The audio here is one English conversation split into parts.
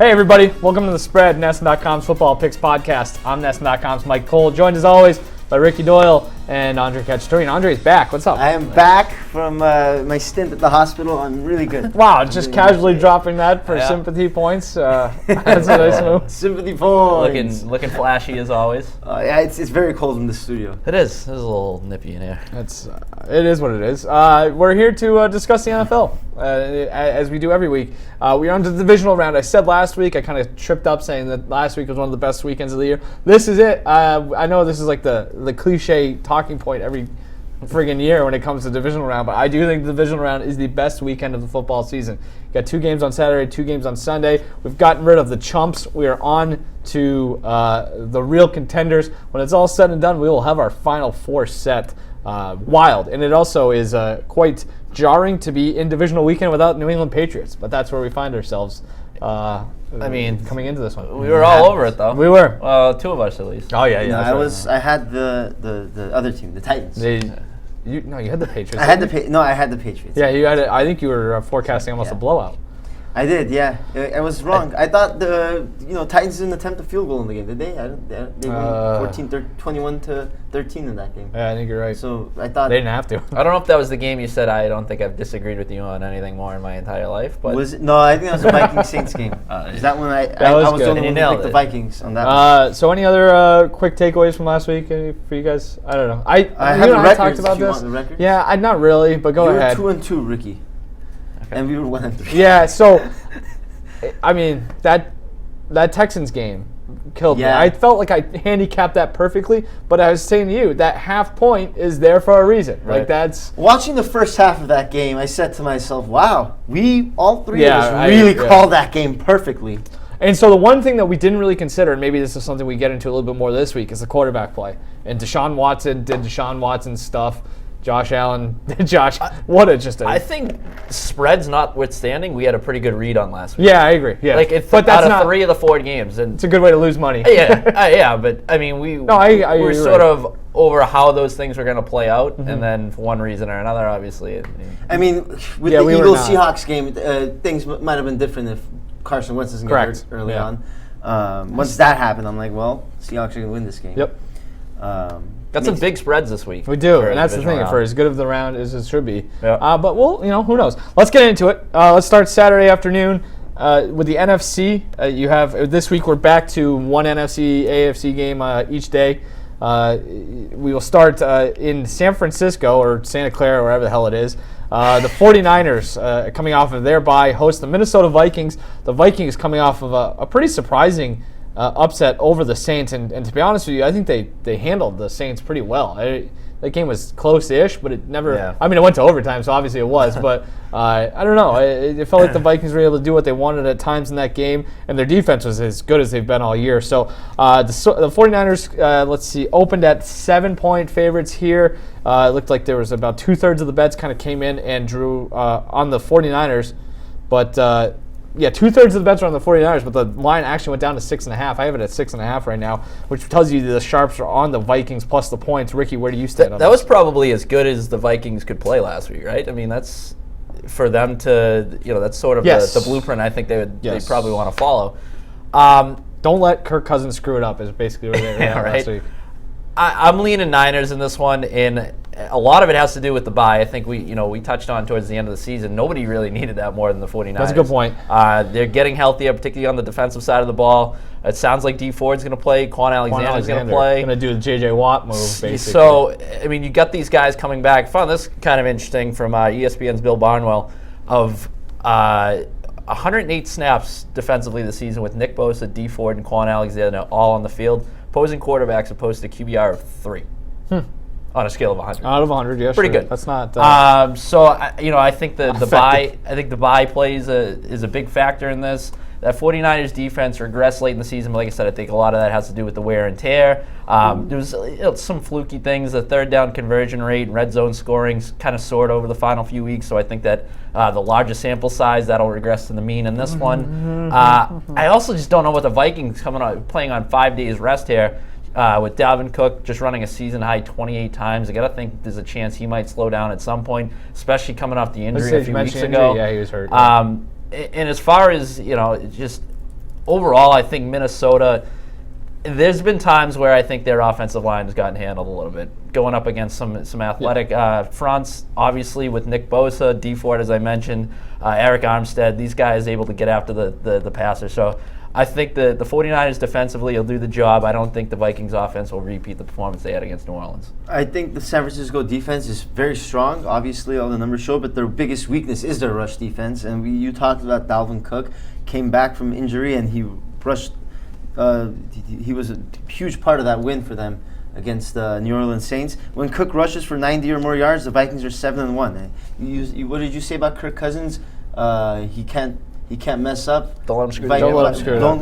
Hey everybody, welcome to The Spread, NESN.com's Football Picks Podcast. I'm NESN.com's Mike Cole, joined as always by Ricky Doyle and Andre Khatchaturian. Andre's back, what's up? I am back from my stint at the hospital. I'm really good. Wow, just casually dropping that for sympathy points. That's a nice move. Sympathy points. Looking flashy as always. Yeah, it's very cold in the studio. It is. It is a little nippy in here. It is what it is. We're here to discuss the NFL, as we do every week. We're on to the divisional round. I said last week, I kind of tripped up saying that last week was one of the best weekends of the year. This is it. I know this is like the cliche talking point every friggin' year when it comes to divisional round, but I do think the divisional round is the best weekend of the football season. You got 2 games on Saturday, 2 games on Sunday. We've gotten rid of the chumps. We are on to the real contenders. When it's all said and done, we will have our final 4 set. Wild, and it also is quite jarring to be in divisional weekend without New England Patriots, but that's where we find ourselves. Coming into this one, we were all over it though. We were. 2 of us at least. Oh yeah, yeah. I had the other team, the Titans. You had the Patriots. I had the Patriots. Yeah, you had it. I think you were forecasting almost a blowout. I did, yeah. I was wrong. I thought the Titans didn't attempt a field goal in the game, did they? They won 21-13 in that game. Yeah, I think you're right. So I thought they didn't have to. I don't know if that was the game you said. I don't think I've disagreed with you on anything more in my entire life. But was it? No, I think that was the Vikings Saints game. Is that when I was the only one who picked the Vikings on that one. So any other quick takeaways from last week for you guys? I don't know. I have the records. Talked about if you this. want the records? Yeah, not really, but go ahead. You were 2-2, Ricky. And we were 1-3. Yeah, so I mean that Texans game killed me. I felt like I handicapped that perfectly, but I was saying to you that half point is there for a reason. Right. Like that's watching the first half of that game. I said to myself, "Wow, we all three of us really called that game perfectly." And so the one thing that we didn't really consider, and maybe this is something we get into a little bit more this week, is the quarterback play. And Deshaun Watson did Deshaun Watson stuff. Josh Allen, I think spreads notwithstanding, we had a pretty good read on last week. Yeah, I agree. Yeah, but that's out of 3 of the 4 games, and it's a good way to lose money. Yeah, but I mean, we're sort of over how those things were going to play out, and then for one reason or another, obviously. I mean, with the Eagles-Seahawks game, things might have been different if Carson Wentz doesn't get hurt early on. Once that happened, I'm like, well, Seahawks are going to win this game. Yep. Got some big spreads this week. We do, and that's the thing. For as good of the round as it should be. But who knows? Let's get into it. Let's start Saturday afternoon with the NFC. You have this week. We're back to one NFC AFC game each day. We will start in San Francisco or Santa Clara, wherever the hell it is. The 49ers coming off of their bye host the Minnesota Vikings. The Vikings coming off of a pretty surprising upset over the Saints, and to be honest with you, I think they handled the Saints pretty well. That game was close-ish, but it never. Yeah. I mean, it went to overtime, so obviously it was. But I don't know. It felt like the Vikings were able to do what they wanted at times in that game, and their defense was as good as they've been all year. So the 49ers, opened at 7-point favorites here. It looked like there was about 2/3 of the bets kind of came in and drew on the 49ers, but. 2/3 of the bets are on the 49ers, but the line actually went down to 6.5. I have it at 6.5 right now, which tells you the sharps are on the Vikings plus the points. Ricky, where do you stand on that? That was probably as good as the Vikings could play last week, right? I mean, that's for them to, that's sort of the blueprint I think they probably want to follow. Don't let Kirk Cousins screw it up is basically where they were last week. I'm leaning Niners in this one, and a lot of it has to do with the bye. I think we touched on towards the end of the season. Nobody really needed that more than the 49ers. That's a good point. They're getting healthier, particularly on the defensive side of the ball. It sounds like D Ford's going to play. Quan Alexander's going to play. Going to do the J.J. Watt move, basically. So, I mean, you got these guys coming back. I found this kind of interesting from ESPN's Bill Barnwell of 108 snaps defensively this season with Nick Bosa, D Ford, and Quan Alexander all on the field. Opposing quarterbacks have posted a QBR of 3 on a scale of 100. Out of 100, yes, pretty good. That's not. I think the bye plays is a big factor in this. That 49ers defense regressed late in the season, but like I said, I think a lot of that has to do with the wear and tear. There was some fluky things. The third down conversion rate and red zone scoring kind of soared over the final few weeks, so I think that the larger sample size, that'll regress to the mean in this one. I also just don't know what the Vikings playing on 5 days rest here. With Dalvin Cook just running a season-high 28 times, I got to think there's a chance he might slow down at some point, especially coming off the injury a few weeks ago. Yeah, he was hurt. And as far as, just overall, I think Minnesota, there's been times where I think their offensive line has gotten handled a little bit, going up against some athletic fronts, obviously with Nick Bosa, D Ford, as I mentioned, Eric Armstead, these guys able to get after the passer. So I think the 49ers defensively will do the job. I don't think the Vikings offense will repeat the performance they had against New Orleans. I think the San Francisco defense is very strong. Obviously, all the numbers show, but their biggest weakness is their rush defense. And you talked about Dalvin Cook, came back from injury, and he rushed. He was a huge part of that win for them against the New Orleans Saints. When Cook rushes for 90 or more yards, the Vikings are 7-1. What did you say about Kirk Cousins? He can't mess up. Don't let him screw Don't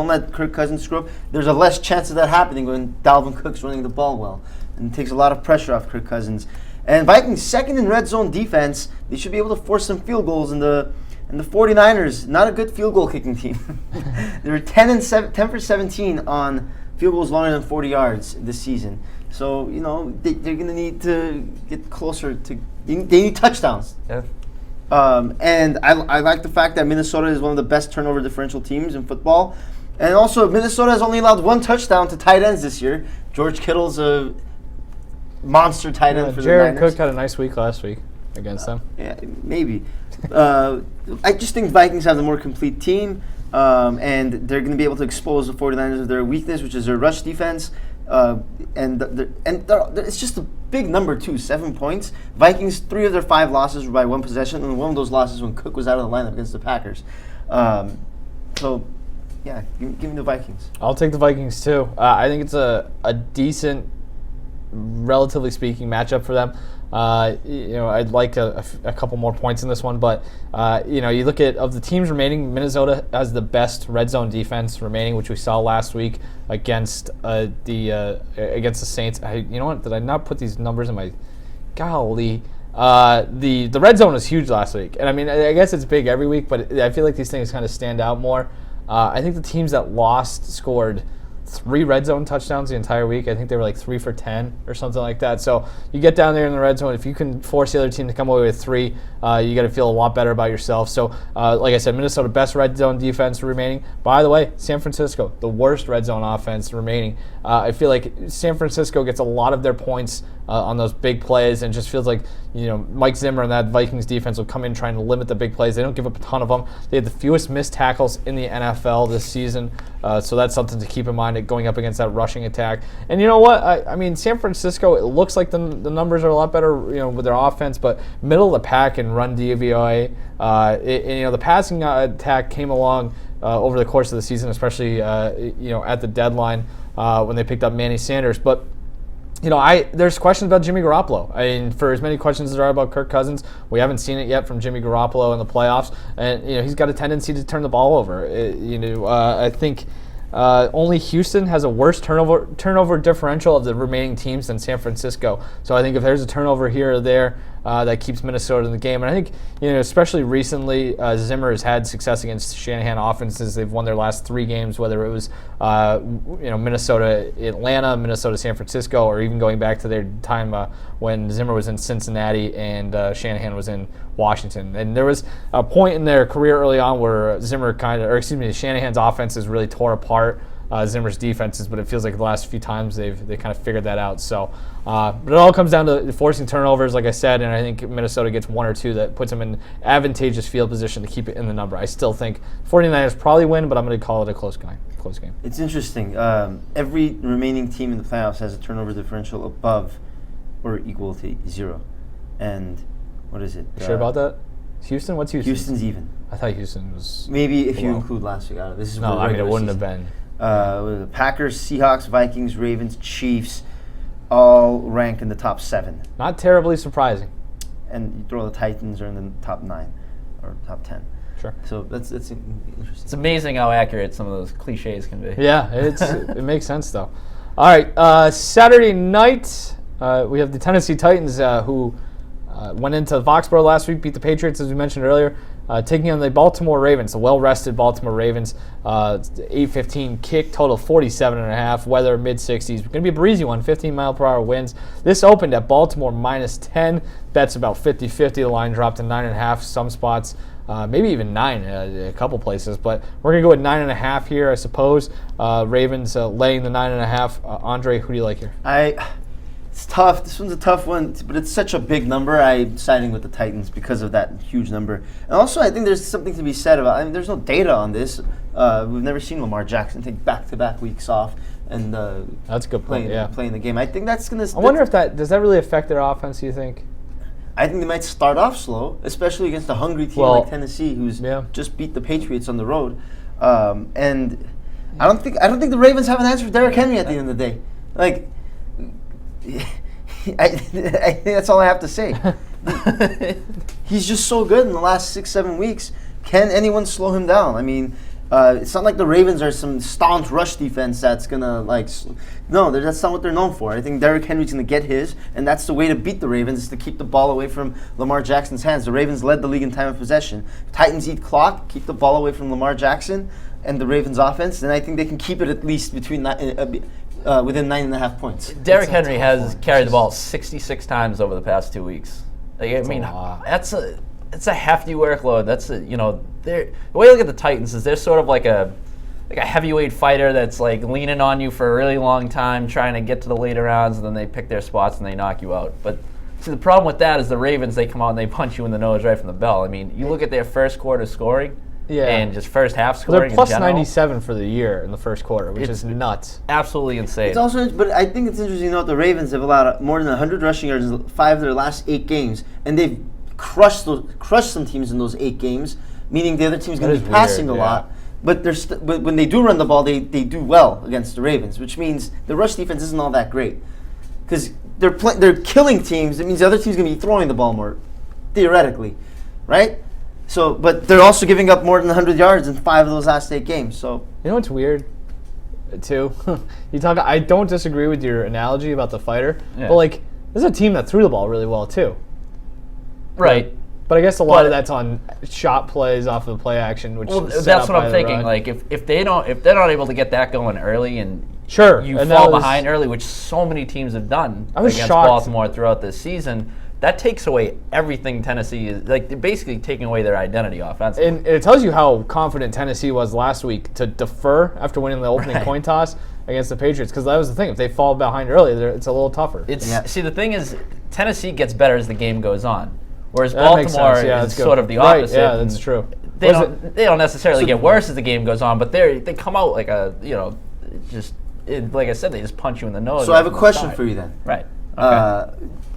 let Kirk Cousins screw up. There's a less chance of that happening when Dalvin Cook's running the ball well, and it takes a lot of pressure off Kirk Cousins. And Vikings second in red zone defense. They should be able to force some field goals. And the 49ers, not a good field goal kicking team. They were 10 for 17 on field goals longer than 40 yards this season. So they're going to need to get closer to. They need touchdowns. Yeah. And I like the fact that Minnesota is one of the best turnover differential teams in football. And also, Minnesota has only allowed one touchdown to tight ends this year. George Kittle's a monster tight end for the Niners. Jared Cook had a nice week last week against them. Yeah, maybe. I just think Vikings have the more complete team, and they're going to be able to expose the 49ers of their weakness, which is their rush defense. It's just a big number too, 7 points. Vikings, 3 of their 5 losses were by one possession, and one of those losses when Cook was out of the lineup against the Packers. So, yeah, give me the Vikings. I'll take the Vikings too. I think it's a decent, relatively speaking, matchup for them. I'd like a couple more points in this one, but you look at of the teams remaining, Minnesota has the best red zone defense remaining, which we saw last week against the Saints. You know what? Did I not put these numbers in my? Golly, the red zone was huge last week, and I mean I guess it's big every week, but I feel like these things kind of stand out more. I think the teams that lost scored 3 red zone touchdowns the entire week. I think they were like 3 for 10 or something like that. So you get down there in the red zone. If you can force the other team to come away with 3, you got to feel a lot better about yourself. So like I said, Minnesota best red zone defense remaining. By the way, San Francisco, the worst red zone offense remaining. I feel like San Francisco gets a lot of their points on those big plays, and just feels like Mike Zimmer and that Vikings defense will come in trying to limit the big plays. They don't give up a ton of them. They had the fewest missed tackles in the NFL this season, so that's something to keep in mind going up against that rushing attack. And you know what? I mean, San Francisco, it looks like the numbers are a lot better with their offense, but middle of the pack and run DVOA. The passing attack came along over the course of the season, especially at the deadline when they picked up Manny Sanders. But there's questions about Jimmy Garoppolo. I mean, for as many questions as there are about Kirk Cousins, we haven't seen it yet from Jimmy Garoppolo in the playoffs, and he's got a tendency to turn the ball over. I think only Houston has a worse turnover differential of the remaining teams than San Francisco. So I think if there's a turnover here or there, that keeps Minnesota in the game. And I think, especially recently, Zimmer has had success against Shanahan offenses. They've won their last 3 games, whether it was, Minnesota, Atlanta, Minnesota, San Francisco, or even going back to their time when Zimmer was in Cincinnati and Shanahan was in Washington. And there was a point in their career early on where Shanahan's offenses really tore apart Zimmer's defenses, but it feels like the last few times they kind of figured that out. So, but it all comes down to forcing turnovers, like I said, and I think Minnesota gets 1 or 2 that puts them in advantageous field position to keep it in the number. I still think 49ers probably win, but I'm going to call it a close game. It's interesting. Every remaining team in the playoffs has a turnover differential above or equal to 0. And what is it? You sure about that? Houston? What's Houston? Houston's even. I thought Houston was maybe if you include last week. This is no, I mean it wouldn't have been. The Packers, Seahawks, Vikings, Ravens, Chiefs, all rank in the top 7. Not terribly surprising. And you throw the Titans are in the top 9 or top 10. Sure. So that's interesting. It's amazing how accurate some of those cliches can be. Yeah, it makes sense though. All right, Saturday night we have the Tennessee Titans who Went into Foxborough last week, beat the Patriots, as we mentioned earlier, taking on the Baltimore Ravens, the well-rested Baltimore Ravens. 8:15 kick, total 47.5, weather mid-60s. Going to be a breezy one, 15-mile-per-hour winds. This opened at Baltimore -10. Bet's about 50-50. The line dropped to 9.5 some spots. Maybe even 9 a couple places, but we're going to go with 9.5 here, I suppose. Ravens laying the 9.5. Andre, who do you like here? It's tough. This one's a tough one, but it's such a big number. I'm siding with the Titans because of that huge number. And also, I think there's something to be said about, there's no data on this. We've never seen Lamar Jackson take back-to-back weeks off and that's a good point, playing the game. I think that's going to... I wonder if does that really affect their offense, do you think? I think they might start off slow, especially against a hungry team like Tennessee, who's just beat the Patriots on the road. And I don't think the Ravens have an answer for Derrick Henry at the end of the day. Like, I think that's all I have to say. He's just so good in the last 6-7 weeks. Can anyone slow him down? I mean, it's not like the Ravens are some staunch rush defense that's gonna no, that's not what they're known for. I think Derrick Henry's gonna get his, and that's the way to beat the Ravens, is to keep the ball away from Lamar Jackson's hands. The Ravens led the league in time of possession. Titans eat clock, keep the ball away from Lamar Jackson and the Ravens offense, and I think they can keep it at least between within 9.5 points. Derrick Henry has carried the ball 66 times over the past 2 weeks. It's a hefty workload. The way I look at the Titans is they're sort of like a heavyweight fighter that's like leaning on you for a really long time, trying to get to the later rounds, and then they pick their spots and they knock you out. But see, the problem with that is the Ravens, they come out and they punch you in the nose right from the bell. I mean, you look at their first quarter scoring. And just first half scoring. They're plus 97 for the year in the first quarter, which is nuts. Absolutely insane. It's also, but I think it's interesting to note the Ravens have allowed more than 100 rushing yards in 5 of their last 8 games, and they've crushed some teams in those 8 games, meaning the other team's going to be passing a lot. But but when they do run the ball, they do well against the Ravens, which means the rush defense isn't all that great, because they're killing teams. It means the other team's going to be throwing the ball more, theoretically, right? So, but they're also giving up more than 100 yards in 5 of those last 8 games. So, you know what's weird, too? I don't disagree with your analogy about the fighter, but this is a team that threw the ball really well too. Right. But I guess a lot of that's on shot plays off of the play action, which that's what I'm thinking. Like if they're not able to get that going early and you and fall behind early, which so many teams have done against Baltimore throughout this season. That takes away everything Tennessee is, they're basically taking away their identity offensively. And it tells you how confident Tennessee was last week to defer after winning the opening coin toss against the Patriots, because that was the thing. If they fall behind early, it's a little tougher. See, the thing is, Tennessee gets better as the game goes on, whereas Baltimore is sort of the opposite. Yeah, that's true. They don't necessarily get worse as the game goes on, but they come out like like I said, they just punch you in the nose. So I have a question for you then. Right. Okay.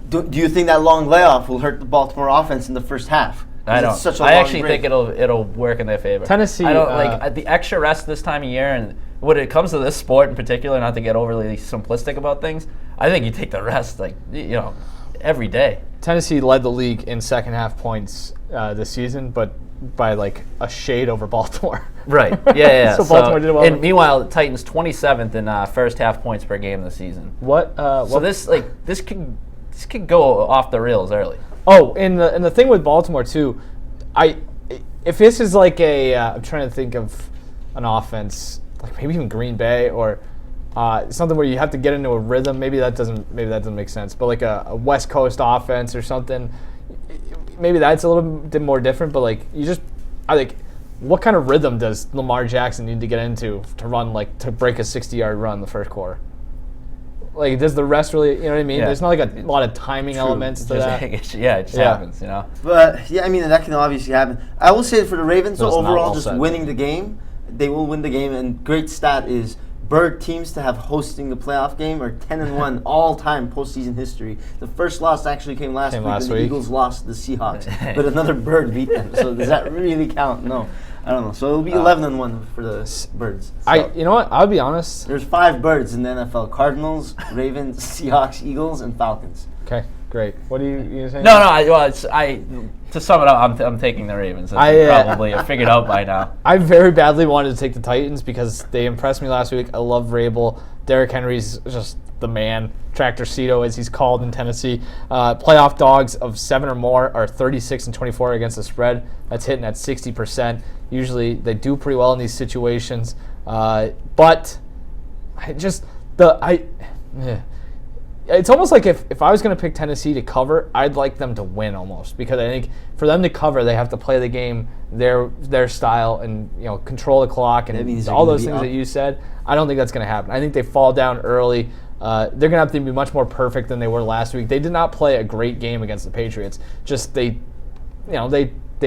Do you think that long layoff will hurt the Baltimore offense in the first half? I don't. I actually think it'll work in their favor. Tennessee. I don't the extra rest this time of year, and when it comes to this sport in particular, not to get overly simplistic about things, I think you take the rest every day. Tennessee led the league in second half points this season, but by a shade over Baltimore. Right. Yeah. So Baltimore did well. And meanwhile, the Titans 27th in first half points per game this season. This could go off the rails early. Oh, and the thing with Baltimore too, if this is I'm trying to think of an offense maybe even Green Bay or something where you have to get into a rhythm. Maybe that doesn't make sense. But a West Coast offense or something, maybe that's a little bit more different. But I think, what kind of rhythm does Lamar Jackson need to get into to run to break a 60-yard run in the first quarter? Does the rest really, you know what I mean? Yeah. There's not a lot of timing elements to that. It just happens, But, that can obviously happen. I will say for the Ravens, overall, just winning the game, they will win the game. And great stat is Bird teams to have hosting the playoff game are 10-1 all-time postseason history. The first loss actually came last week when the Eagles lost to the Seahawks. But another Bird beat them. So does that really count? No. I don't know. So it'll be 11-1 for the Birds. So you know what? I'll be honest. There's 5 Birds in the NFL: Cardinals, Ravens, Seahawks, Eagles, and Falcons. Okay, great. What are you saying? No. To sum it up, I'm taking the Ravens. I probably have figured out by now. I very badly wanted to take the Titans because they impressed me last week. I love Vrabel. Derrick Henry's just the man, Tractorcito, as he's called in Tennessee. Playoff dogs of 7 or more are 36 and 24 against the spread. That's hitting at 60%. Usually they do pretty well in these situations, but it's almost like if I was going to pick Tennessee to cover, I'd like them to win almost, because I think for them to cover, they have to play the game their style and control the clock and all those things that you said. I don't think that's going to happen. I think they fall down early. They're going to have to be much more perfect than they were last week. They did not play a great game against the Patriots. Just they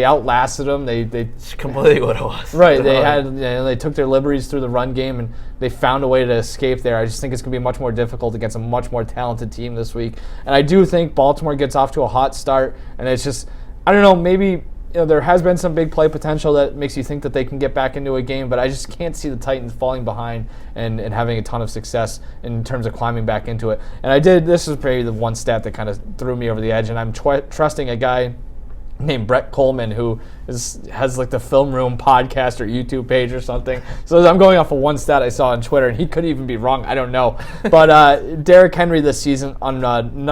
outlasted them. It's completely what it was. Right. They took their liberties through the run game and they found a way to escape there. I just think it's going to be much more difficult against a much more talented team this week. And I do think Baltimore gets off to a hot start. And it's just, I don't know, maybe there has been some big play potential that makes you think that they can get back into a game, but I just can't see the Titans falling behind and having a ton of success in terms of climbing back into it. And this is probably the one stat that kind of threw me over the edge, and I'm trusting a guy named Brett Coleman, who has like the Film Room podcast or YouTube page or something. So I'm going off of one stat I saw on Twitter, and he could even be wrong. I don't know. But Derrick Henry this season on on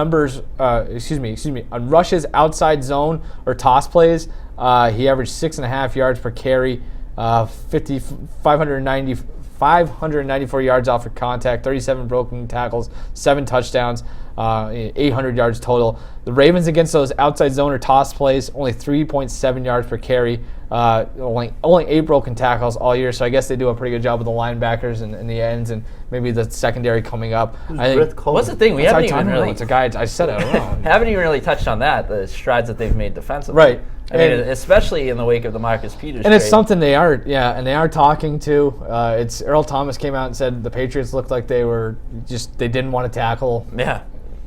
rushes outside zone or toss plays, he averaged 6.5 yards per carry, 594 yards off of contact, 37 broken tackles, 7 touchdowns, 800 yards total. The Ravens against those outside zone or toss plays, only 3.7 yards per carry, only 8 broken tackles all year. So I guess they do a pretty good job with the linebackers and the ends and maybe the secondary coming up. What's the thing? We haven't even really. It's a guy. I said I don't know. Haven't even really touched on that. The strides that they've made defensively. Right. I mean, especially in the wake of the Marcus Peters and trade. It's something they are talking to. It's Earl Thomas came out and said the Patriots looked like they didn't want to tackle. Yeah.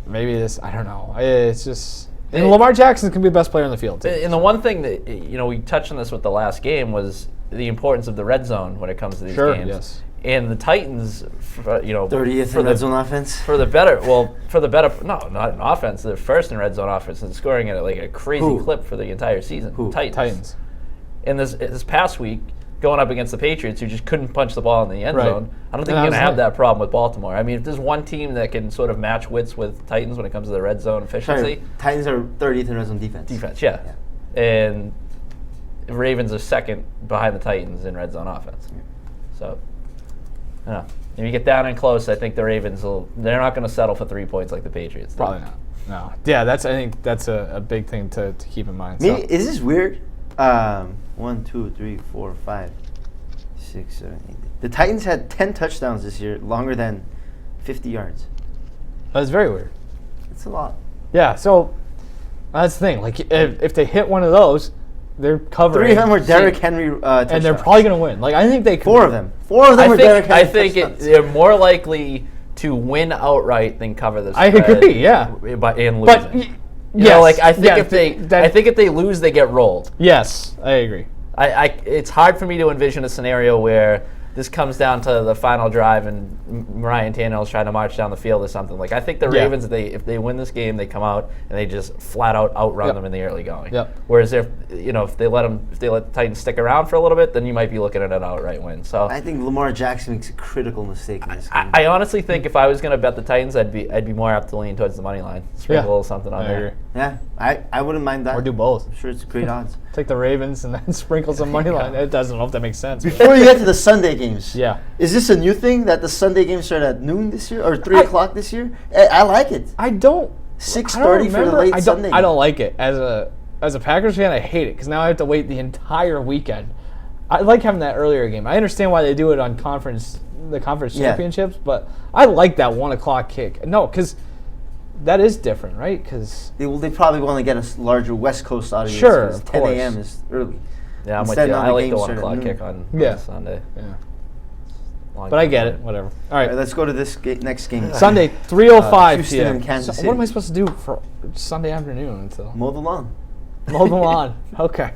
Maybe I don't know. It's just, and Lamar Jackson can be the best player on the field. And the one thing that, we touched on this with the last game was the importance of the red zone when it comes to these games. Yes. And the Titans, 30th in red zone offense? not in offense, they're first in red zone offense and scoring at like a crazy clip for the entire season. Titans. And this past week, going up against the Patriots, who just couldn't punch the ball in the end zone, I don't think you're going to have that problem with Baltimore. I mean, if there's one team that can sort of match wits with Titans when it comes to the red zone efficiency. Titans are 30th in red zone defense. Yeah. And the Ravens are second behind the Titans in red zone offense. Yeah. So, I don't know. If you get down and close, I think the Ravens they're not going to settle for 3 points like the Patriots. Probably not. No. Yeah, I think that's a big thing to keep in mind. Maybe, is this weird? 1, 2, 3, 4, 5, 6, 7, 8. The Titans had 10 touchdowns this year, longer than 50 yards. That's very weird. It's a lot. Yeah, so that's the thing. Like, if they hit one of those, they're covering. 3 of them were Derrick Henry touchdowns. And they're probably going to win. Like, I think they could. 4 of them. 4 of them were Derrick Henry touchdowns. I think they're more likely to win outright than cover the spread. I agree, yeah. And losing. But I think if they lose, they get rolled. Yes, I agree. It's hard for me to envision a scenario where this comes down to the final drive and Ryan Tannehill's trying to march down the field or something. Like, I think the Ravens, if they win this game, they come out and they just flat out outrun them in the early going. Yep. Whereas if they let the Titans stick around for a little bit, then you might be looking at an outright win. So I think Lamar Jackson makes a critical mistake in this game. I honestly think if I was going to bet the Titans, I'd be more apt to lean towards the money line. Sprinkle a little something on there. Yeah, I wouldn't mind that. Or do both. I'm sure it's great odds. Take the Ravens and then sprinkle some money line. It doesn't know if that makes sense. Before you get to the Sunday games, is this a new thing that the Sunday games start at noon this year or 3 o'clock this year? I like it. I don't. 6:30 for the late Sunday. I don't like it as a Packers fan. I hate it because now I have to wait the entire weekend. I like having that earlier game. I understand why they do it on the conference championships, but I like that 1 o'clock kick. No, because that is different, right? Because they probably want to get a larger West Coast audience. Sure, of 10 course. a.m. is early. Yeah, I'm with you. I like the 1 o'clock kick on Sunday. Yeah. But I get it. Whatever. All right, let's go to this next game. Sunday, 3:05 Houston p.m. and Kansas City. What am I supposed to do for Sunday afternoon until? Mow the lawn. Mow the lawn. Okay.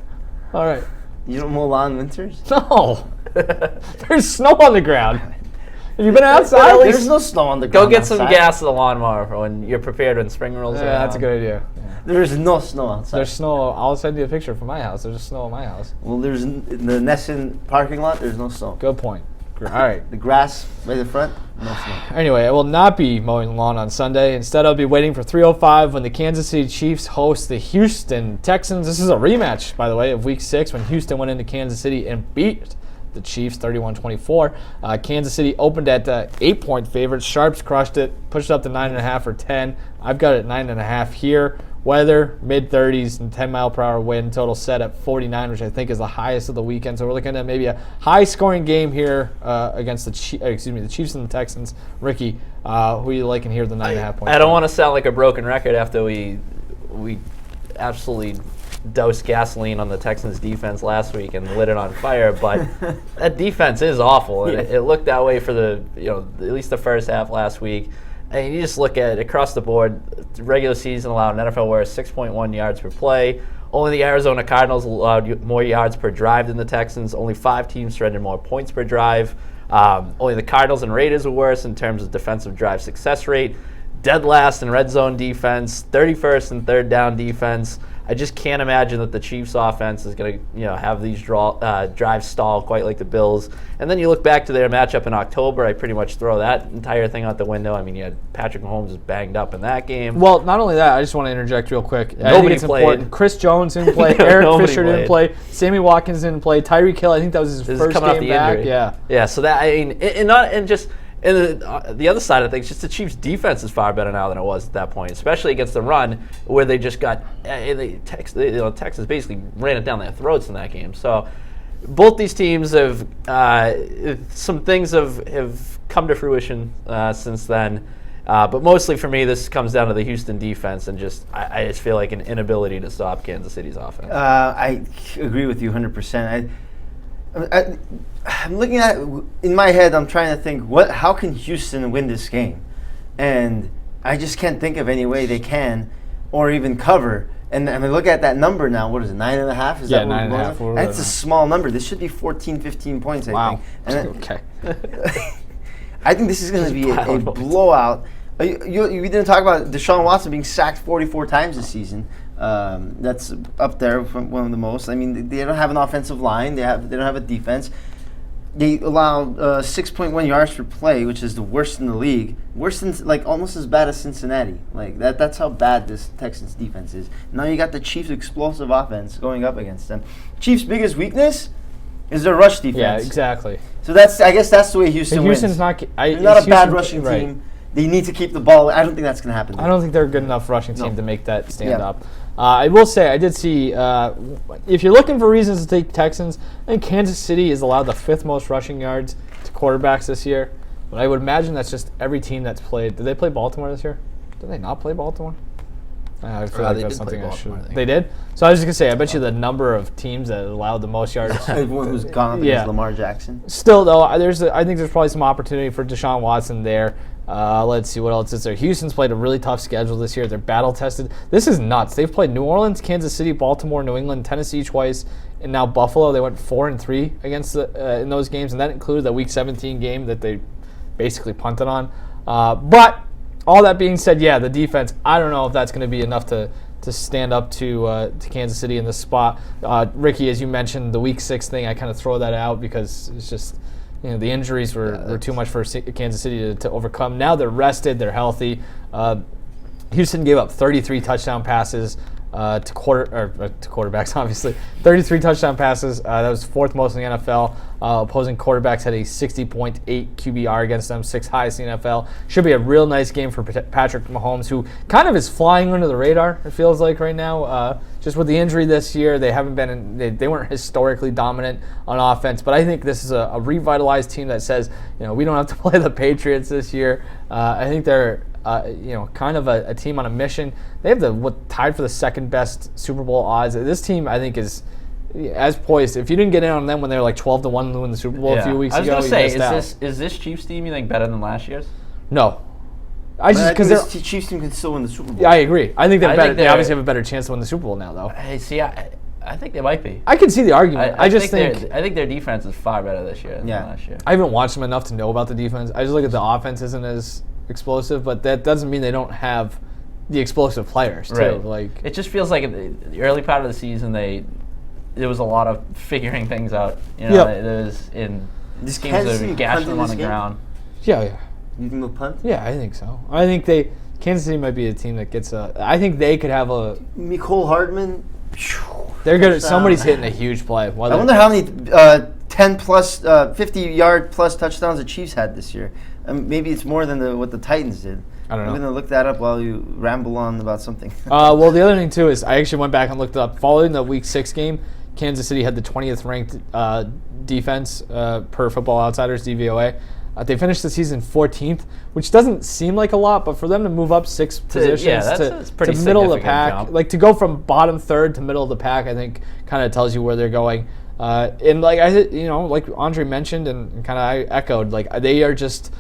All right. You don't mow lawn winters? No. There's snow on the ground. Have you been outside? There's no snow on the ground. Go get some gas to the lawnmower when you're prepared when spring rolls around. That's a good idea. Yeah. There's no snow outside. There's snow. I'll send you a picture from my house. There's snow at my house. Well, in the Nesson parking lot, there's no snow. Good point. All right. The grass right in front, no snow. Anyway, I will not be mowing the lawn on Sunday. Instead, I'll be waiting for 3:05 when the Kansas City Chiefs host the Houston Texans. This is a rematch, by the way, of Week 6 when Houston went into Kansas City and beat the Chiefs 31-24. Kansas City opened at 8-point favorites. Sharps crushed it, pushed it up to 9.5 or 10. I've got it at 9.5 here. Weather, mid-30s and 10-mile-per-hour wind. Total set at 49, which I think is the highest of the weekend. So we're looking at maybe a high-scoring game here against the Chiefs and the Texans. Ricky, who are you liking here? The 9.5 points. I don't want to sound like a broken record after we absolutely dosed gasoline on the Texans defense last week and lit it on fire, but that defense is awful. And it looked that way for at least the first half last week. And you just look at it across the board. The regular season allowed an NFL worst 6.1 yards per play. Only the Arizona Cardinals allowed more yards per drive than the Texans. Only 5 teams surrendered more points per drive. Only the Cardinals and Raiders were worse in terms of defensive drive success rate. Dead last in red zone defense, 31st in third down defense. I just can't imagine that the Chiefs' offense is going to, have these drives stall quite like the Bills. And then you look back to their matchup in October. I pretty much throw that entire thing out the window. I mean, you had Patrick Mahomes was banged up in that game. Well, not only that, I just want to interject real quick. Nobody played. Important. Chris Jones didn't play. Eric Fisher didn't play. Sammy Watkins didn't play. Tyreek Hill, I think that was his first game back. Injury. Yeah. So that And the other side of things, just the Chiefs' defense is far better now than it was at that point, especially against the run, where they just got Texas basically ran it down their throats in that game. So both these teams have some things have come to fruition since then, but mostly for me, this comes down to the Houston defense and I just feel like an inability to stop Kansas City's offense. I agree with you 100%. I'm looking at in my head. I'm trying to think how can Houston win this game, and I just can't think of any way they can, or even cover. And I mean, look at that number now. What is it? 9.5? Is that 9.5? That's a small number. This should be 14, 15 points. I think. And okay. I think this is going to be a blowout. We didn't talk about Deshaun Watson being sacked 44 times this season. That's up there from one of the most. I mean, they don't have an offensive line. They don't have a defense. They allow 6.1 yards per play, which is the worst in the league. Worse than almost as bad as Cincinnati. That's how bad this Texans defense is. Now you got the Chiefs' explosive offense going up against them. Chiefs' biggest weakness is their rush defense. Yeah, exactly. So I guess that's the way Houston wins. Houston's not. They're not a bad rushing team. They need to keep the ball. I don't think that's going to happen. I don't think they're a good enough rushing team to make that stand up. I will say, I did see, if you're looking for reasons to take Texans, I think Kansas City has allowed the 5th most rushing yards to quarterbacks this year. But I would imagine that's just every team that's played. Did they play Baltimore this year? Did they not play Baltimore? I feel like that's something I should. They did? So I was just going to say, I bet you the number of teams that allowed the most yards. Everyone who's gone up against Lamar Jackson. Still, though, I think there's probably some opportunity for Deshaun Watson there. Let's see what else is there. Houston's played a really tough schedule this year. They're battle-tested. This is nuts. They've played New Orleans, Kansas City, Baltimore, New England, Tennessee twice, and now Buffalo. They went 4-3 against in those games, and that included the Week 17 game that they basically punted on. But all that being said, the defense, I don't know if that's going to be enough to stand up to Kansas City in this spot. Ricky, as you mentioned, the Week 6 thing, I kind of throw that out because it's just – the injuries were too much for Kansas City to overcome. Now they're rested, they're healthy. Houston gave up 33 touchdown passes to quarterbacks, obviously. 33 touchdown passes. That was 4th most in the NFL. Opposing quarterbacks had a 60.8 QBR against them, 6th highest in the NFL. Should be a real nice game for Patrick Mahomes, who kind of is flying under the radar, it feels like right now. Just with the injury this year, they haven't been they weren't historically dominant on offense. But I think this is a revitalized team that says, we don't have to play the Patriots this year. I think they're kind of a team on a mission. They have tied for the 2nd best Super Bowl odds. This team, I think, is as poised. If you didn't get in on them when they were like 12-1 to win the Super Bowl a few weeks ago, I was going to say, is this Chiefs team you think better than last year's? I No. think this Chiefs team can still win the Super Bowl. Yeah, I agree. I think they're better. They obviously have a better chance to win the Super Bowl now, though. Hey, see, I think they might be. I can see the argument. I think their defense is far better this year than last year. I haven't watched them enough to know about the defense. I just look at the offense isn't as explosive, but that doesn't mean they don't have the explosive players too. Right. It just feels like in the early part of the season there was a lot of figuring things out. There was This teams Kansas have City gashed punt in them on this the game? ground. Yeah. You think they'll punt? Yeah, I think so. I think Kansas City might be a team that gets I think they could have a. Mecole Hardman. They're good. Somebody's hitting a huge play. I wonder how many 10 plus, 50-yard plus touchdowns the Chiefs had this year. Maybe it's more than what the Titans did. I don't know. I'm going to look that up while you ramble on about something. Well, the other thing, too, is I actually went back and looked it up. Following the Week 6 game, Kansas City had the 20th ranked defense per Football Outsiders, DVOA. They finished the season 14th, which doesn't seem like a lot, but for them to move up 6 positions to middle of the pack, jump. like to go from bottom third to middle of the pack, I think kind of tells you where they're going. And like like Andre mentioned and kind of I echoed, like they are just.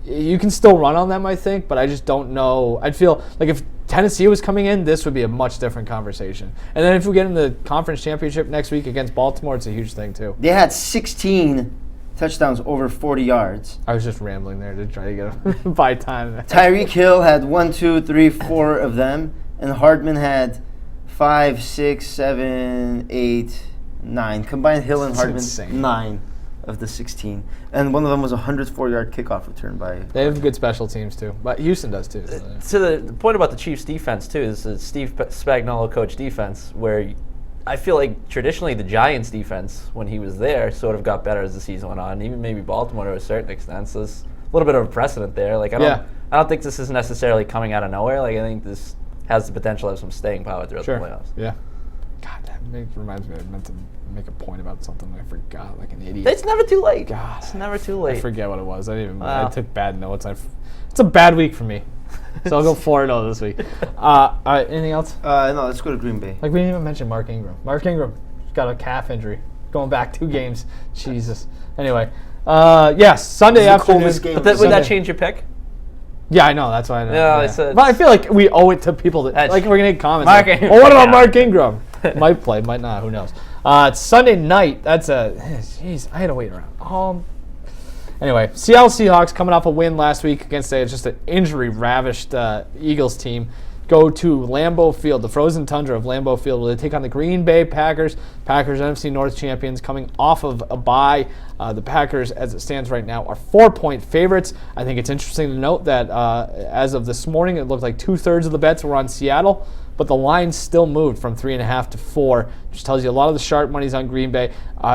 You can still run on them, I think, but I just don't know. I'd feel like if Tennessee was coming in, this would be a much different conversation. And then if we get in the conference championship next week against Baltimore, it's a huge thing too. They had 16 touchdowns over 40 yards. I was just rambling there to try to get them by time. Tyreek Hill had 1, 2, 3, 4 of them, and Hardman had 5, 6, 7, 8, 9. Combined Hill and Hardman, 9 of the 16. And one of them was a 104-yard kickoff return by... They have good special teams, too. But Houston does, too. To the point about the Chiefs' defense, too, is the Steve Spagnuolo coach defense, where I feel like traditionally the Giants' defense, when he was there, sort of got better as the season went on. Even maybe Baltimore to a certain extent. So there's a little bit of a precedent there. Like I don't think this is necessarily coming out of nowhere. Like I think this has the potential to have some staying power throughout the playoffs. Yeah. God, that reminds me. I meant to make a point about something I forgot, like an idiot. It's never too late. God, it's never too late. I forget what it was. I took bad notes. It's a bad week for me, so I'll go 4-0 this week. Anything else? No, let's go to Green Bay. Like we didn't even mention Mark Ingram. Mark Ingram got a calf injury, going back 2 games. Jesus. Anyway, yes, Sunday afternoon. Would that change your pick? Yeah, I know. That's why I know. Yeah. But I feel like we owe it to people that like we're gonna get comments. What about Mark Ingram? Might play, might not. Who knows? It's Sunday night. That's jeez. I had to wait around. Anyway, Seattle Seahawks coming off a win last week against just an injury-ravished Eagles team. Go to Lambeau Field, the frozen tundra of Lambeau Field, where they take on the Green Bay Packers. Packers, NFC North champions, coming off of a bye. The Packers, as it stands right now, are 4-point favorites. I think it's interesting to note that as of this morning, it looked like 2/3 of the bets were on Seattle, but the line still moved from 3.5 to 4, which tells you a lot of the sharp money's on Green Bay.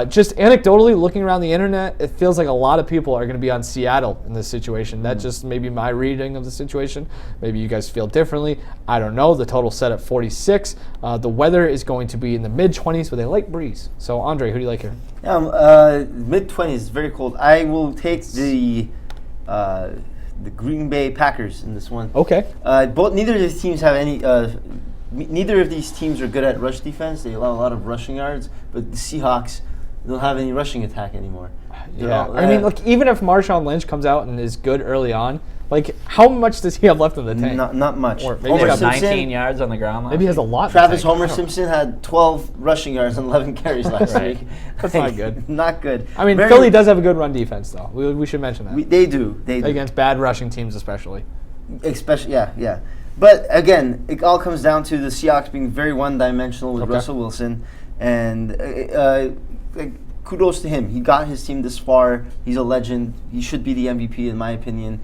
Just anecdotally, looking around the internet, it feels like a lot of people are going to be on Seattle in this situation. That's just maybe my reading of the situation. Maybe you guys feel differently. I don't know. The total set at 46. The weather is going to be in the mid-20s with a light breeze. So, Andre, who do you like here? Mid-20s, very cold. I will take the Green Bay Packers in this one. Okay. Neither of these teams have any. Neither of these teams are good at rush defense. They allow a lot of rushing yards, but the Seahawks don't have any rushing attack anymore. I mean, look, even if Marshawn Lynch comes out and is good early on, like, how much does he have left in the tank? Not much. Or maybe he's got 19 yards on the ground last Maybe he has a lot. Travis Homer Simpson had 12 rushing yards and 11 carries last week. That's not good. Not good. I mean, Philly does have a good run defense, though. We should mention that. They do. Against bad rushing teams, especially. Yeah. But again, it all comes down to the Seahawks being very one-dimensional with Russell Wilson, and kudos to him. He got his team this far. He's a legend. He should be the MVP in my opinion.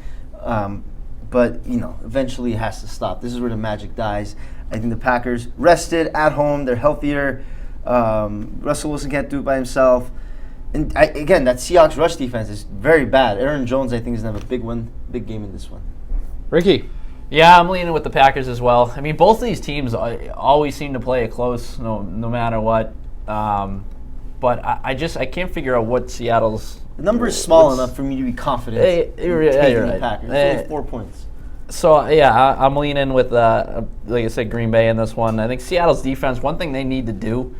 But eventually it has to stop. This is where the magic dies. I think the Packers rested at home. They're healthier. Russell Wilson can't do it by himself. And again, that Seahawks rush defense is very bad. Aaron Jones, I think, is going to have a big game in this one. Ricky. Yeah, I'm leaning with the Packers as well. I mean, both of these teams always seem to play it close, no matter what. But I can't figure out what Seattle's... The number is small enough for me to be confident in taking the Packers. It's only 4 points. So, yeah, I'm leaning with, like I said, Green Bay in this one. I think Seattle's defense, one thing they need to do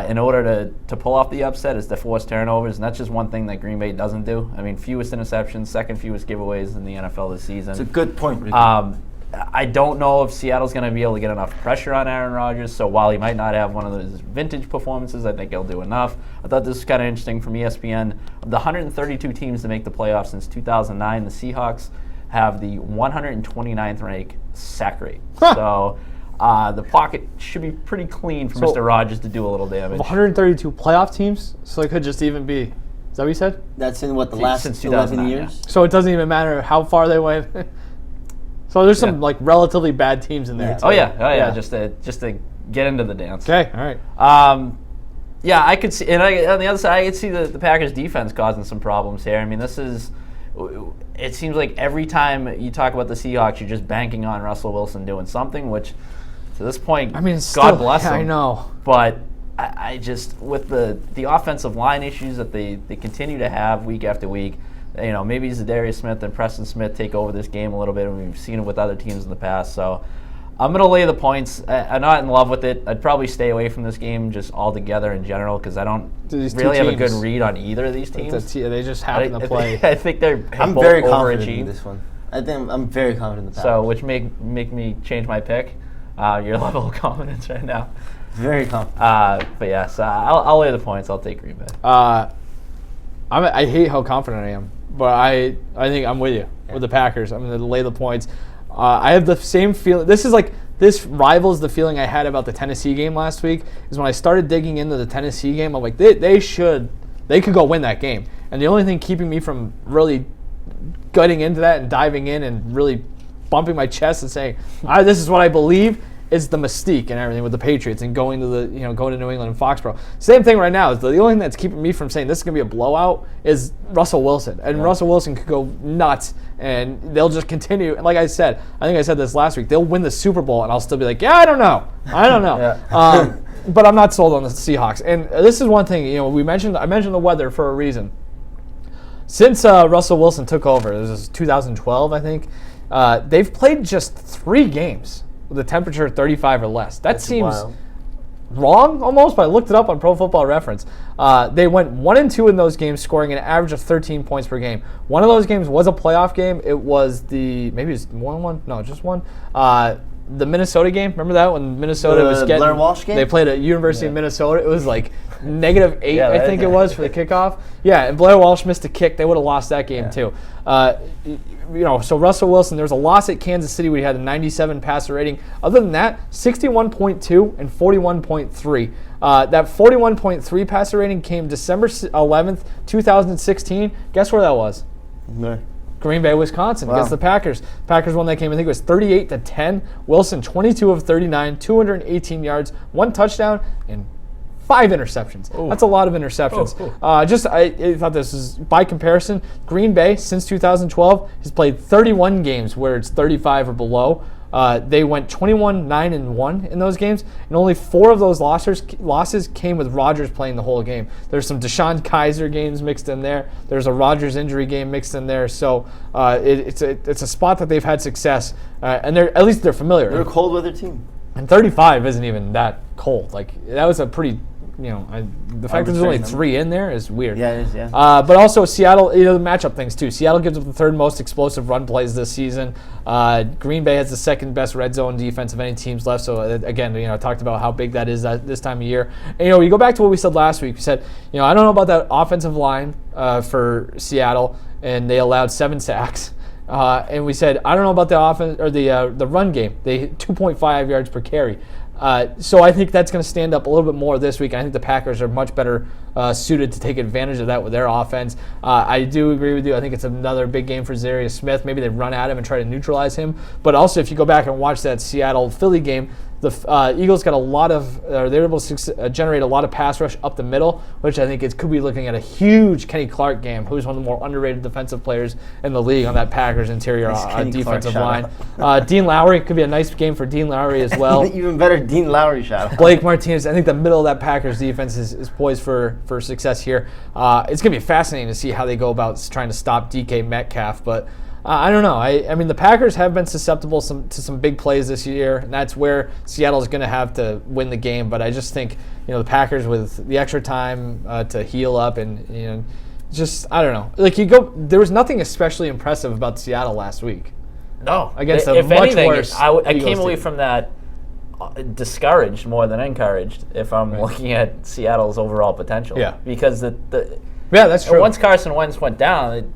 in order to pull off the upset is to force turnovers, and that's just one thing that Green Bay doesn't do. I mean, fewest interceptions, second fewest giveaways in the NFL this season. It's a good point, Ricky. I don't know if Seattle's going to be able to get enough pressure on Aaron Rodgers, so while he might not have one of those vintage performances, I think he'll do enough. I thought this was kind of interesting from ESPN. Of the 132 teams to make the playoffs since 2009, the Seahawks have the 129th rank sack rate. So the pocket should be pretty clean for Mr. Rodgers to do a little damage. 132 playoff teams, so it could just even be Is that what you said? That's in the last since 11 years? Yeah. So it doesn't even matter how far they went. So there's some like relatively bad teams in there. Yeah. Too. Oh yeah. Just to get into the dance. Okay, all right. Yeah, I could see, and on the other side, I could see the Packers defense causing some problems here. I mean, it seems like every time you talk about the Seahawks, you're just banking on Russell Wilson doing something, which to this point, I mean, God bless him. I know. But I just, with the offensive line issues that they continue to have week after week, maybe Zadarius Smith and Preston Smith take over this game a little bit, and we've seen it with other teams in the past. So I'm going to lay the points. I'm not in love with it. I'd probably stay away from this game just altogether in general because I don't really have a good read on either of these teams. They just happen to play. I think they're I'm both very confident in overachieved. this one. I think I'm very confident in the Packers. So, which make me change my pick. Your level of confidence right now. Very confident. But yeah, so I'll lay the points. I'll take Green Bay. I hate how confident I am, but I think I'm with you with the Packers. I'm going to lay the points. I have the same feeling. This rivals the feeling I had about the Tennessee game last week. Is when I started digging into the Tennessee game, I'm like, they could go win that game. And the only thing keeping me from really getting into that and diving in and really bumping my chest and saying, this is what I believe, is the mystique and everything with the Patriots and going to New England and Foxborough. Same thing right now. Is the only thing that's keeping me from saying this is going to be a blowout is Russell Wilson. And Russell Wilson could go nuts and they'll just continue. And like I said, I think I said this last week, they'll win the Super Bowl and I'll still be like, I don't know. Yeah. But I'm not sold on the Seahawks. And this is one thing, I mentioned the weather for a reason. Since Russell Wilson took over, this is 2012, I think, they've played just 3 games with a temperature of 35 or less. That's seems wild. Wrong almost, but I looked it up on Pro Football Reference. They went 1-2 in those games, scoring an average of 13 points per game. One of those games was a playoff game. It was maybe it was 1-1? No, just one. The Minnesota game, remember that when Minnesota was getting Blair Walsh game? They played at University of Minnesota. It was like -8, I think it was for the kickoff. Yeah, and Blair Walsh missed a kick. They would have lost that game too. So Russell Wilson, there was a loss at Kansas City where he had a 97 passer rating. Other than that, 61.2 and 41.3. That 41.3 passer rating came December 11th, 2016. Guess where that was? No. Green Bay, Wisconsin, against the Packers. Packers won that game. I think it was 38-10. Wilson, 22 of 39, 218 yards, 1 touchdown, and 5 interceptions. Ooh. That's a lot of interceptions. I thought this is, by comparison, Green Bay, since 2012, has played 31 games where it's 35 or below. They went 21-9-1 in those games, and only 4 of those losses came with Rodgers playing the whole game. There's some Deshaun Kaiser games mixed in there. There's a Rodgers injury game mixed in there. So it's a spot that they've had success, and at least they're familiar. They're a cold weather team. And 35 isn't even that cold. Like that was a pretty. The fact that there's only 3 in there is weird. Yeah, it is, yeah. But also Seattle, the matchup things too. Seattle gives up the 3rd most explosive run plays this season. Green Bay has the 2nd best red zone defense of any teams left. So again, I talked about how big that is this time of year. And you go back to what we said last week. We said, I don't know about that offensive line for Seattle, and they allowed 7 sacks. And we said, I don't know about the offense or the run game. They hit 2.5 yards per carry. So I think that's going to stand up a little bit more this week. I think the Packers are much better suited to take advantage of that with their offense. I do agree with you. I think it's another big game for Zadarius Smith. Maybe they run at him and try to neutralize him. But also, if you go back and watch that Seattle-Philly game, the Eagles got they were able to generate a lot of pass rush up the middle, which I think could be looking at a huge Kenny Clark game, who's one of the more underrated defensive players in the league on that Packers interior defensive line. Dean Lowry could be a nice game for Dean Lowry as well. Even better, Dean Lowry shot. Blake Martinez, I think the middle of that Packers defense is poised for success here. It's going to be fascinating to see how they go about trying to stop DK Metcalf, but I don't know. I mean, the Packers have been susceptible to some big plays this year, and that's where Seattle is going to have to win the game. But I just think, the Packers with the extra time to heal up and, I don't know. Like there was nothing especially impressive about Seattle last week. No. Against a much worse I came away from that discouraged more than encouraged if I'm looking at Seattle's overall potential. Yeah. Because that's true. Once Carson Wentz went down,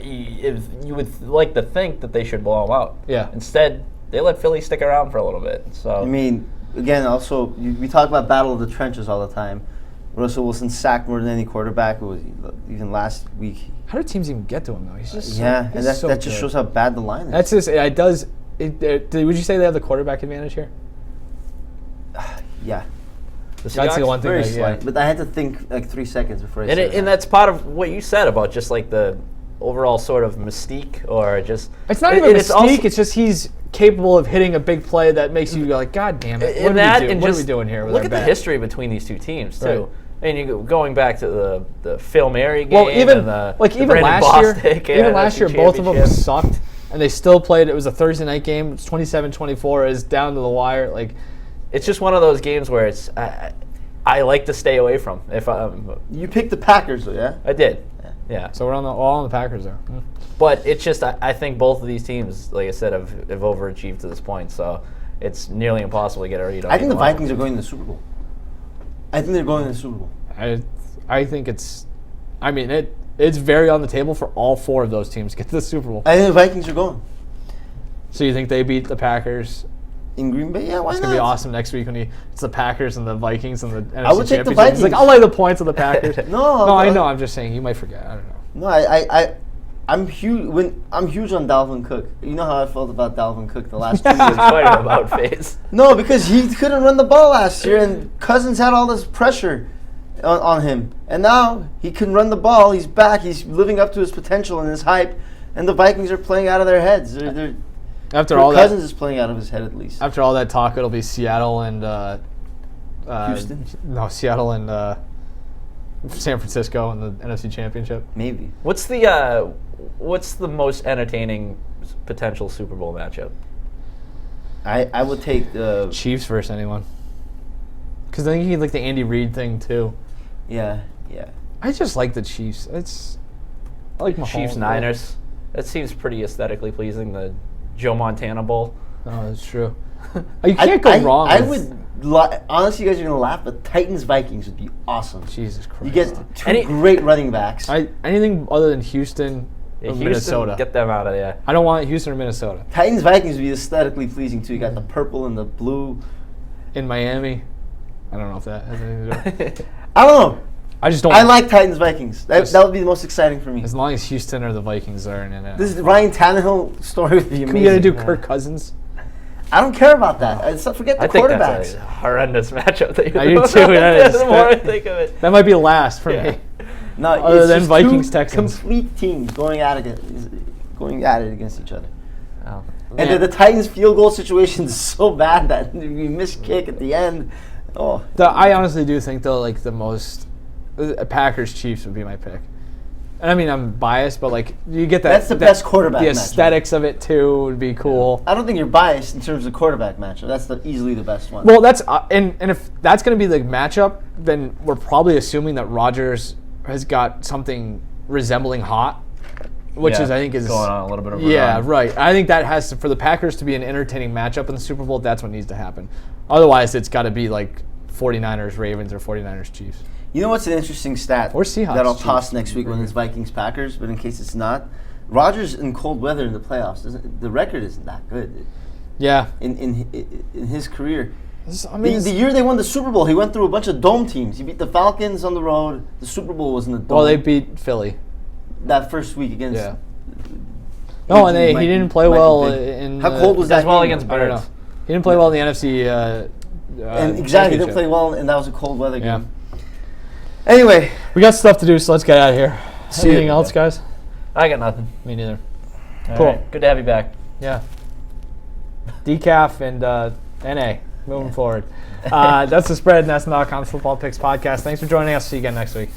you would like to think that they should blow them out. Yeah. Instead, they let Philly stick around for a little bit. So I mean, again, also we talk about battle of the trenches all the time. Russell Wilson sacked more than any quarterback. It was even last week. How do teams even get to him though? He's just and that just shows how bad the line is. That's just it does. Would you say they have the quarterback advantage here? Yeah. That's the one thing. Very slight, but I had to think like 3 seconds before I said that. And that's part of what you said about just like the overall sort of mystique, or just it's not even mystique. It's just he's capable of hitting a big play that makes you go like, God damn it! What are we doing here? Look at the history between these two teams too. Right. And you going back to the Phil Mary game. Well, even and the last year, both of them sucked, and they still played. It was a Thursday night game. It's 27-24. It's down to the wire. Like, it's just one of those games where it's I like to stay away from. If you picked the Packers, though, yeah, I did. Yeah. So we're all on the Packers there. But it's just I think both of these teams, like I said, have overachieved to this point. So it's nearly impossible to get a read on. I think the Vikings are going to the Super Bowl. I think they're going to the Super Bowl. I think it's very on the table for all four of those teams to get to the Super Bowl. I think the Vikings are going. So you think they beat the Packers in Green Bay? Yeah, why not? It's gonna be awesome next week when it's the Packers and the Vikings and the NFC I would take the Championship. Vikings. He's like, I'll lay the points on the Packers. No, I know. I'm just saying you might forget. I don't know. No, I'm huge. I'm huge on Dalvin Cook. You know how I felt about Dalvin Cook the last 2 years. Quite an about face. No, because he couldn't run the ball last year, and Cousins had all this pressure on him, and now he can run the ball. He's back. He's living up to his potential and his hype, and the Vikings are playing out of their heads. After all Cousins is playing out of his head at least. After all that talk, it'll be Seattle and Houston. No, Seattle and San Francisco in the NFC Championship. Maybe. What's the most entertaining potential Super Bowl matchup? I would take the Chiefs versus anyone. Because I think you like the Andy Reid thing too. Yeah. I just like the Chiefs. I like Mahomes. Chiefs Niners. That seems pretty aesthetically pleasing. The Joe Montana Bowl. Oh, that's true. You can't go wrong. Honestly, you guys are gonna laugh, but Titans Vikings would be awesome. Jesus Christ! You get two great running backs. Anything other than Houston or Minnesota. Get them out of there. I don't want Houston or Minnesota. Titans Vikings would be aesthetically pleasing too. You got the purple and the blue. In Miami, I don't know if that has anything to do with it. I don't know. I just don't. I like Titans Vikings. That would be the most exciting for me. As long as Houston or the Vikings are in it. This is Ryan Tannehill story would be amazing. Can we gotta do Kirk Cousins? I don't care about that. Forget the quarterbacks. I think that's a horrendous matchup. That I do too. The more I think of it, that might be last for me. No, other than Vikings Texans, complete teams going at it against each other. Oh. And the Titans field goal situation is so bad that we missed kick at the end. Oh, I honestly do think though, like the most Packers Chiefs would be my pick. And I mean, I'm biased, but like you get that. That's the best quarterback. The aesthetics of it too would be cool. I don't think you're biased in terms of quarterback matchup. That's easily the best one. Well, that's and if that's going to be the matchup, then we're probably assuming that Rodgers has got something resembling hot, which is I think is going on a little bit of a run. Right. I think that has to, for the Packers to be an entertaining matchup in the Super Bowl. That's what needs to happen. Otherwise, it's got to be like 49ers Ravens or 49ers Chiefs. You know what's an interesting stat or Seahawks that I'll toss next week when it's Vikings Packers, but in case it's not, Rodgers in cold weather in the playoffs, the record isn't that good. Yeah. In his career. The year they won the Super Bowl, he went through a bunch of dome teams. He beat the Falcons on the road. The Super Bowl was in the dome. Well, they beat Philly. That first week against... Yeah. No, and he didn't play well in... How cold was that well game? Against Birds? He didn't play well in the NFC and exactly, he didn't play well, and that was a cold weather game. Yeah. Anyway. We got stuff to do, so let's get out of here. Anything else, guys? I got nothing. Me neither. All cool. Right. Good to have you back. Yeah. Decaf and NA moving forward. That's The Spread, and that's the Knock On Football Picks podcast. Thanks for joining us. See you again next week.